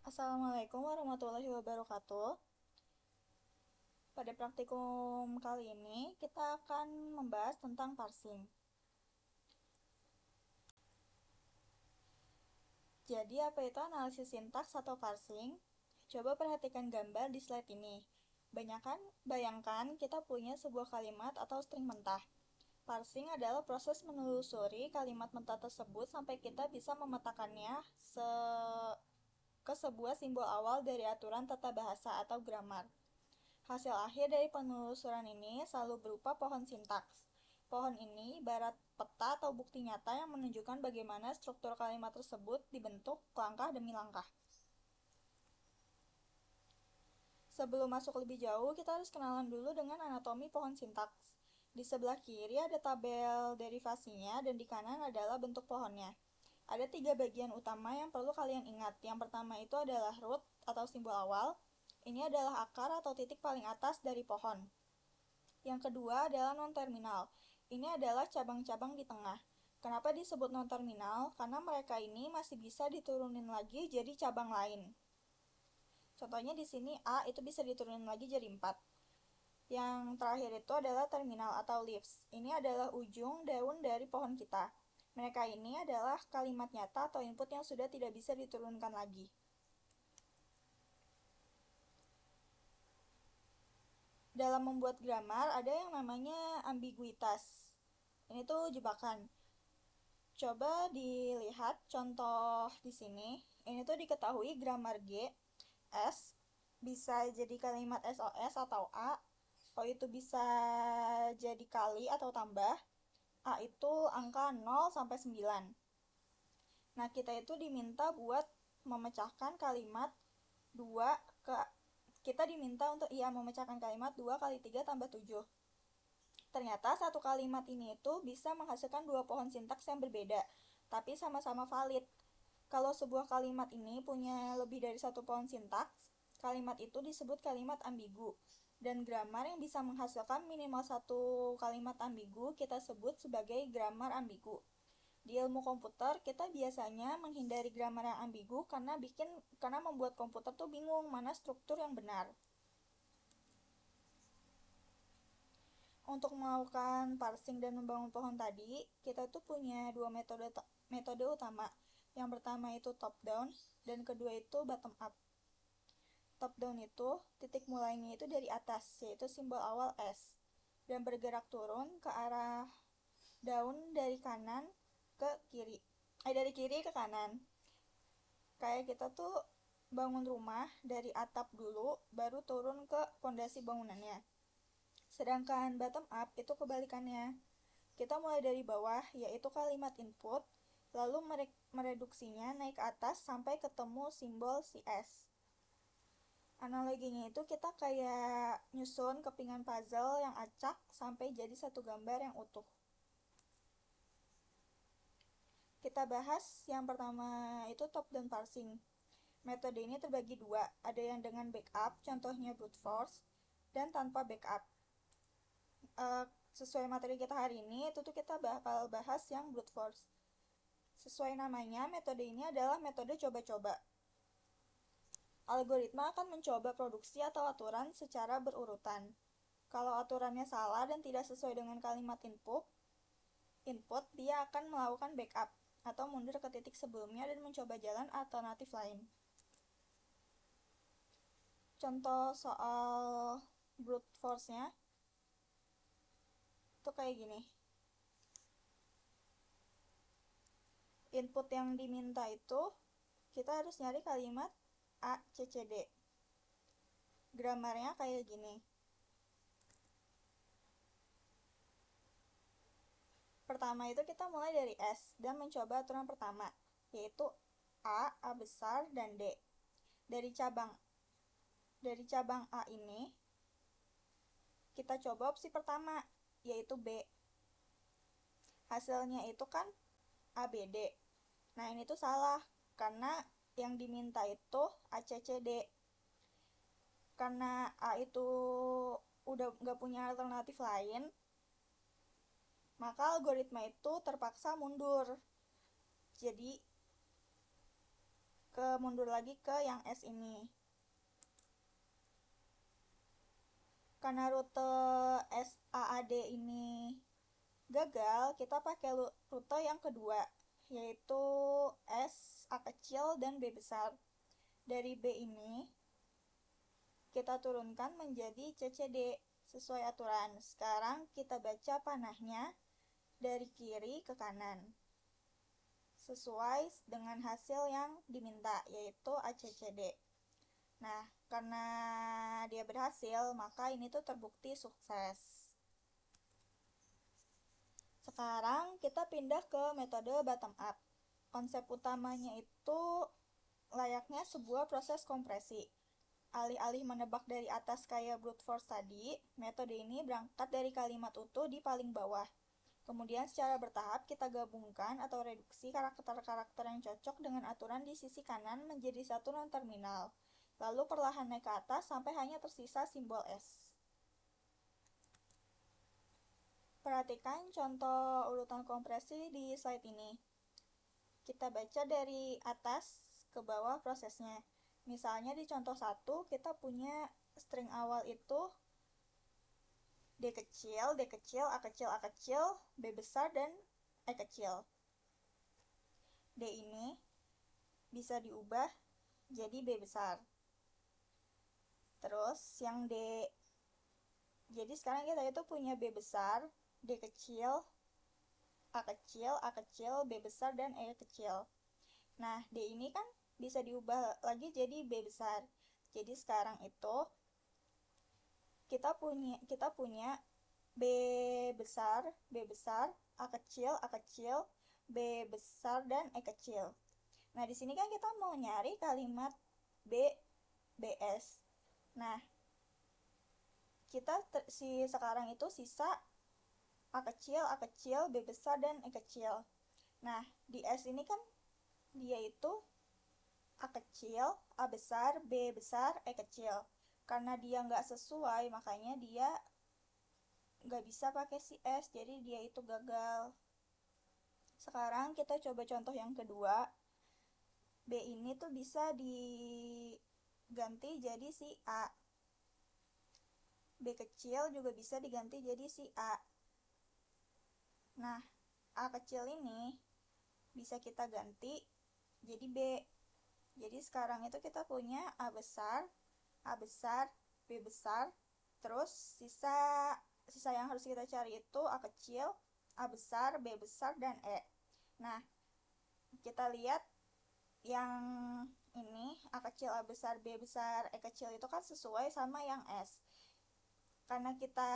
Assalamualaikum warahmatullahi wabarakatuh. Pada praktikum kali ini, kita akan membahas tentang parsing. Jadi, apa itu analisis sintaks atau parsing? Coba perhatikan gambar di slide ini. Bayangkan kita punya sebuah kalimat atau string mentah. Parsing adalah proses menelusuri kalimat mentah tersebut sampai kita bisa memetakannya ke sebuah simbol awal dari aturan tata bahasa atau grammar. Hasil akhir dari penelusuran ini selalu berupa pohon sintaks. Pohon ini ibarat peta atau bukti nyata yang menunjukkan bagaimana struktur kalimat tersebut dibentuk langkah demi langkah. Sebelum masuk lebih jauh, kita harus kenalan dulu dengan anatomi pohon sintaks. Di sebelah kiri ada tabel derivasinya dan di kanan adalah bentuk pohonnya. Ada 3 bagian utama yang perlu kalian ingat. Yang pertama itu adalah root atau simbol awal. Ini adalah akar atau titik paling atas dari pohon. Yang kedua adalah non-terminal. Ini adalah cabang-cabang di tengah. Kenapa disebut non-terminal? Karena mereka ini masih bisa diturunin lagi jadi cabang lain. Contohnya di sini A itu bisa diturunin lagi jadi 4. Yang terakhir itu adalah terminal atau leaves. Ini adalah ujung daun dari pohon kita. Mereka ini adalah kalimat nyata atau input yang sudah tidak bisa diturunkan lagi. Dalam membuat grammar ada yang namanya ambiguitas. Ini tuh jebakan. Coba dilihat contoh di sini. Ini tuh diketahui grammar G, S bisa jadi kalimat SOS atau A, O itu bisa jadi kali atau tambah, A itu angka 0 sampai 9. Nah, kita itu diminta buat memecahkan kalimat 2 ke kita diminta untuk memecahkan kalimat 2 kali 3 tambah 7. Ternyata satu kalimat ini itu bisa menghasilkan 2 pohon sintaks yang berbeda, tapi sama-sama valid. Kalau sebuah kalimat ini punya lebih dari 1 pohon sintaks, kalimat itu disebut kalimat ambigu. Dan grammar yang bisa menghasilkan minimal 1 kalimat ambigu kita sebut sebagai grammar ambigu. Di ilmu komputer, kita biasanya menghindari grammar yang ambigu karena membuat komputer tuh bingung mana struktur yang benar. Untuk melakukan parsing dan membangun pohon tadi, kita tuh punya 2 metode utama. Yang pertama itu top down dan kedua itu bottom up. Top down itu titik mulainya itu dari atas, yaitu simbol awal S, dan bergerak turun ke arah daun dari kanan ke kiri. Dari kiri ke kanan. Kayak kita tuh bangun rumah dari atap dulu, baru turun ke fondasi bangunannya. Sedangkan bottom up itu kebalikannya. Kita mulai dari bawah, yaitu kalimat input, lalu mereduksinya naik ke atas sampai ketemu simbol si S. Analoginya itu kita kayak nyusun kepingan puzzle yang acak sampai jadi satu gambar yang utuh. Kita bahas yang pertama itu top down parsing. Metode ini terbagi 2, ada yang dengan backup, contohnya brute force, dan tanpa backup. Sesuai materi kita hari ini, itu tuh kita bakal bahas yang brute force. Sesuai namanya, metode ini adalah metode coba-coba. Algoritma akan mencoba produksi atau aturan secara berurutan. Kalau aturannya salah dan tidak sesuai dengan kalimat input, dia akan melakukan backup atau mundur ke titik sebelumnya dan mencoba jalan alternatif lain. Contoh soal brute force-nya itu kayak gini. Input yang diminta itu kita harus nyari kalimat A, C, C, D. Grammarnya kayak gini. Pertama itu kita mulai dari S dan mencoba aturan pertama, yaitu A besar, dan D. Dari cabang A ini, kita coba opsi pertama, yaitu B. Hasilnya itu kan ABD. Nah, ini tuh salah, karena yang diminta itu ACCD. Karena A itu udah nggak punya alternatif lain, maka algoritma itu terpaksa mundur. Jadi, mundur lagi ke yang S ini. Karena rute SAAD ini gagal, kita pakai rute yang kedua, yaitu S, A kecil, dan B besar. Dari B ini, kita turunkan menjadi CCD sesuai aturan. Sekarang kita baca panahnya dari kiri ke kanan, sesuai dengan hasil yang diminta, yaitu ACCD. Nah, karena dia berhasil, maka ini tuh terbukti sukses. Sekarang kita pindah ke metode bottom up. Konsep utamanya itu layaknya sebuah proses kompresi. Alih-alih menebak dari atas kayak brute force tadi, metode ini berangkat dari kalimat utuh di paling bawah. Kemudian secara bertahap kita gabungkan atau reduksi karakter-karakter yang cocok dengan aturan di sisi kanan menjadi satu non-terminal. Lalu perlahan naik ke atas sampai hanya tersisa simbol S. Perhatikan contoh urutan kompresi di slide ini. Kita baca dari atas ke bawah prosesnya. Misalnya di contoh 1 kita punya string awal itu D kecil, D kecil, A kecil, A kecil, B besar, dan E kecil. D ini bisa diubah jadi B besar. Terus yang D, jadi sekarang kita itu punya B besar, D kecil, A kecil, A kecil, B besar, dan E kecil. Nah, D ini kan bisa diubah lagi jadi B besar. Jadi sekarang itu kita punya B besar, B besar, A kecil, A kecil, B besar, dan E kecil. Nah, di sini kan kita mau nyari kalimat B, BS. Nah, kita sekarang itu sisa A kecil, A kecil, B besar, dan E kecil. Nah, di S ini kan dia itu A kecil, A besar, B besar, E kecil. Karena dia nggak sesuai, makanya dia nggak bisa pakai si S, jadi dia itu gagal. Sekarang kita coba contoh yang kedua. B ini tuh bisa diganti jadi si A. B kecil juga bisa diganti jadi si A. Nah, A kecil ini bisa kita ganti jadi B. Jadi sekarang itu kita punya A besar, B besar, terus sisa yang harus kita cari itu A kecil, A besar, B besar, dan E. Nah, kita lihat yang ini A kecil, A besar, B besar, E kecil itu kan sesuai sama yang S. Karena kita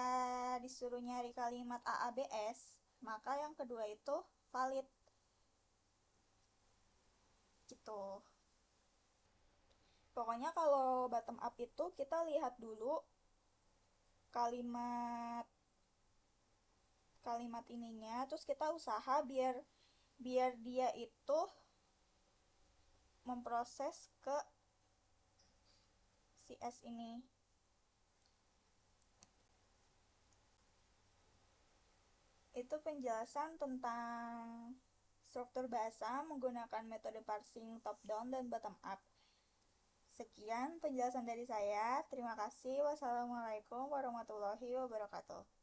disuruh nyari kalimat AABS, maka yang kedua itu valid. Gitu. Pokoknya kalau bottom up itu kita lihat dulu kalimat ininya, terus kita usaha biar dia itu memproses ke si S ini. Itu penjelasan tentang struktur bahasa menggunakan metode parsing top down dan bottom up. Sekian penjelasan dari saya. Terima kasih. Wassalamualaikum warahmatullahi wabarakatuh.